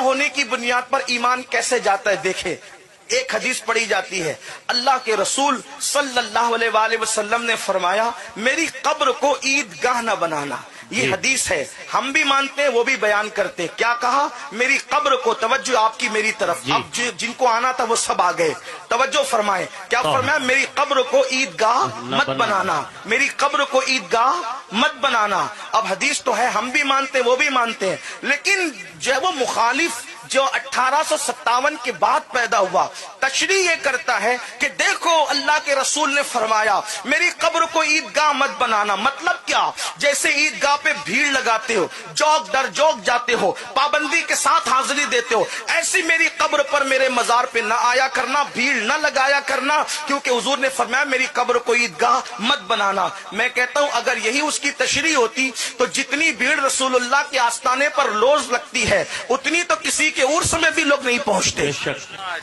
ہونے کی بنیاد پر ایمان کیسے جاتا ہے؟ دیکھیں، ایک حدیث پڑھی جاتی ہے، اللہ کے رسول صلی اللہ علیہ وآلہ وسلم نے فرمایا میری قبر کو عیدگاہ نہ بنانا۔ یہ حدیث ہے، ہم بھی مانتے ہیں، وہ بھی بیان کرتے۔ کیا کہا؟ میری قبر کو، توجہ آپ کی میری طرف، اب جن کو آنا تھا وہ سب آ گئے، توجہ فرمائیں۔ کیا فرمایا؟ میری قبر کو عیدگاہ مت بنانا، میری قبر کو عیدگاہ مت بنانا۔ اب حدیث تو ہے، ہم بھی مانتے ہیں، وہ بھی مانتے ہیں، لیکن جو وہ مخالف جو 1857 کے بعد پیدا ہوا تشریح یہ کرتا ہے کہ دیکھو اللہ کے رسول نے فرمایا میری قبر کو عیدگاہ مت بنانا۔ مطلب کیا؟ جیسے عیدگاہ پہ بھیڑ لگاتے ہو، جوک در جوک جاتے ہو، پابندی کے ساتھ حاضری دیتے ہو، ایسی میری قبر پر میرے مزار پہ نہ آیا کرنا، بھیڑ نہ لگایا کرنا، کیونکہ حضور نے فرمایا میری قبر کو عیدگاہ مت بنانا۔ میں کہتا ہوں اگر یہی اس کی تشریح ہوتی تو جتنی بھیڑ رسول اللہ کے آستانے پر روز لگتی ہے اتنی تو کسی کے عرس میں بھی لوگ نہیں پہنچتے۔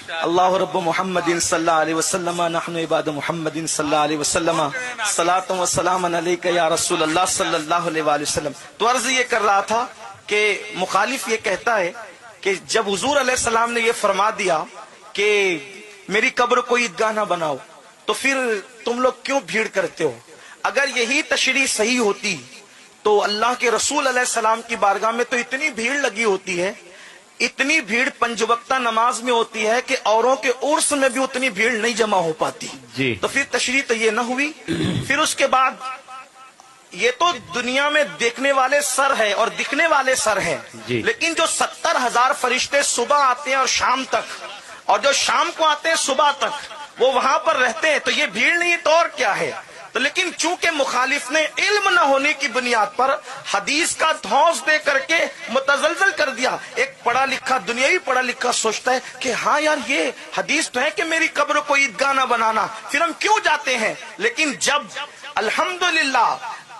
اللہ رب محمد صلی اللہ علیہ وسلم، نحن عباد محمد صلی اللہ علیہ وسلم، صلاۃ و سلام علیک یا رسول اللہ صلی اللہ علیہ وآلہ وسلم۔ تو عرض یہ کر رہا تھا کہ مخالف یہ کہتا ہے کہ جب حضور علیہ السلام نے یہ فرما دیا کہ میری قبر کو عیدگاہ نہ بناؤ تو پھر تم لوگ کیوں بھیڑ کرتے ہو؟ اگر یہی تشریح صحیح ہوتی تو اللہ کے رسول علیہ السلام کی بارگاہ میں تو اتنی بھیڑ لگی ہوتی ہے، اتنی بھیڑ پنج وقتہ نماز میں ہوتی ہے کہ اوروں کے عرس میں بھی اتنی بھیڑ نہیں جمع ہو پاتی۔ تو پھر تشریح تو یہ نہ ہوئی۔ پھر اس کے بعد یہ تو دنیا میں دیکھنے والے سر ہے اور دکھنے والے سر ہیں، لیکن جو 70,000 فرشتے صبح آتے ہیں اور شام تک، اور جو شام کو آتے ہیں صبح تک، وہ وہاں پر رہتے ہیں، تو یہ بھیڑ نہیں تو اور کیا ہے؟ تو لیکن چونکہ مخالف نے علم نہ ہونے کی بنیاد پر حدیث کا دھوس دے کر کے متزلزل کر دیا۔ ایک پڑھا لکھا دنیاوی پڑھا لکھا سوچتا ہے کہ ہاں یار یہ حدیث تو ہے کہ میری قبر کو عیدگاہ نہ بنانا، پھر ہم کیوں جاتے ہیں؟ لیکن جب الحمدللہ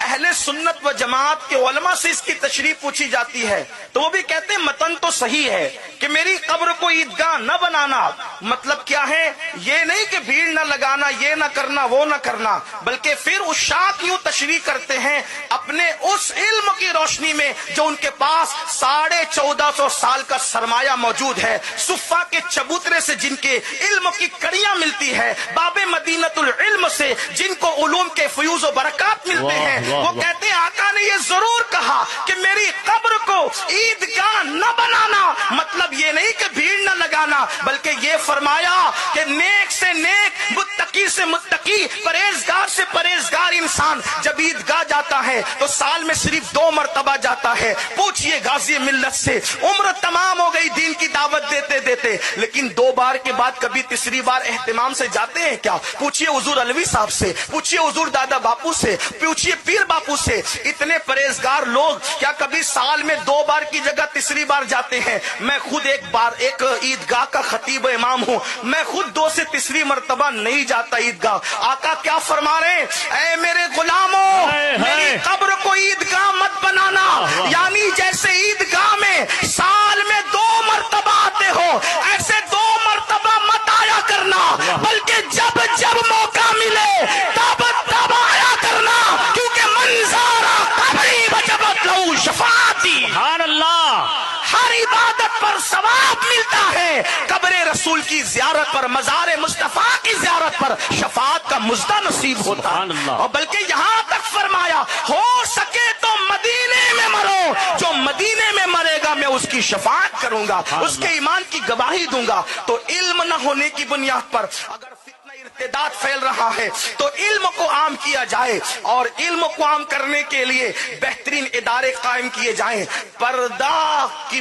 اہل سنت و جماعت کے علماء سے اس کی تشریح پوچھی جاتی ہے تو وہ بھی کہتے ہیں متن تو صحیح ہے کہ میری قبر کو عیدگاہ نہ بنانا۔ مطلب کیا ہے؟ یہ نہیں کہ بھیڑ نہ لگانا، یہ نہ کرنا، وہ نہ کرنا، بلکہ پھر عشاق یوں تشریح کرتے ہیں اپنے اس علم کی روشنی میں جو ان کے پاس 1450 سال کا سرمایہ موجود ہے، صفا کے چبوترے سے جن کے علم کی کڑیاں ملتی ہے، باب مدینۃ العلم سے جن کو علوم کے فیوز و برکات ملتے ہیں، وہ کہتے ہیں آقا نے یہ ضرور کہا کہ میری قبر کو عیدگاہ نہ بنانا۔ مطلب یہ نہیں کہ بھیڑ نہ لگانا، بلکہ یہ فرمایا کہ نیک سے نیک، متقی سے متقی، پرہیزگار سے پرہیزگار انسان جب عیدگاہ جاتا ہے تو سال میں صرف 2 مرتبہ جاتا ہے۔ پوچھئے غازی ملت سے، عمر تمام ہو گئی دین کی دعوت دیتے دیتے، لیکن 2 بار کے بعد کبھی تیسری بار اہتمام سے جاتے ہیں کیا؟ پوچھئے حضور علوی صاحب سے، پوچھئے حضور دادا باپو سے، پوچھئے پیر باپو سے، اتنے پرہیزگار لوگ کیا کبھی سال میں 2 بار کی جگہ تیسری بار جاتے ہیں؟ میں خود ایک عیدگاہ کا خطیب امام ہوں، میں خود 2 سے تیسری مرتبہ نہیں جاتا عیدگاہ۔ آقا کیا فرما رہے ہیں؟ اے میرے غلاموں، میری قبر کو عیدگاہ مت بنانا، یعنی جیسے عیدگاہ میں سال میں 2 مرتبہ آتے ہو ایسے 2 مرتبہ مت آیا کرنا، بلکہ جب جب موقع ملے تب تب آیا کرنا، کیونکہ منظارہ قبری وجبت لہو شفاعتی۔ سبحان اللہ۔ ہر عبادت پر ثواب ملتا ہے، قبر رسول کی زیارت پر، مزار مصطفیٰ کی زیارت پر شفاعت کا مزدہ نصیب ہوتا ہے۔ اور بلکہ یہاں تک فرمایا ہو سکے تو مدینے میں مرو، جو مدینے میں مرے گا میں اس کی شفاعت کروں گا، اس کے ایمان کی گواہی دوں گا۔ تو علم نہ ہونے کی بنیاد پر اگر ارتداد پھیل رہا ہے تو علم کو عام کیا جائے، اور علم کو عام کرنے کے لیے بہترین ادارے قائم کیے جائیں۔ پردہ کی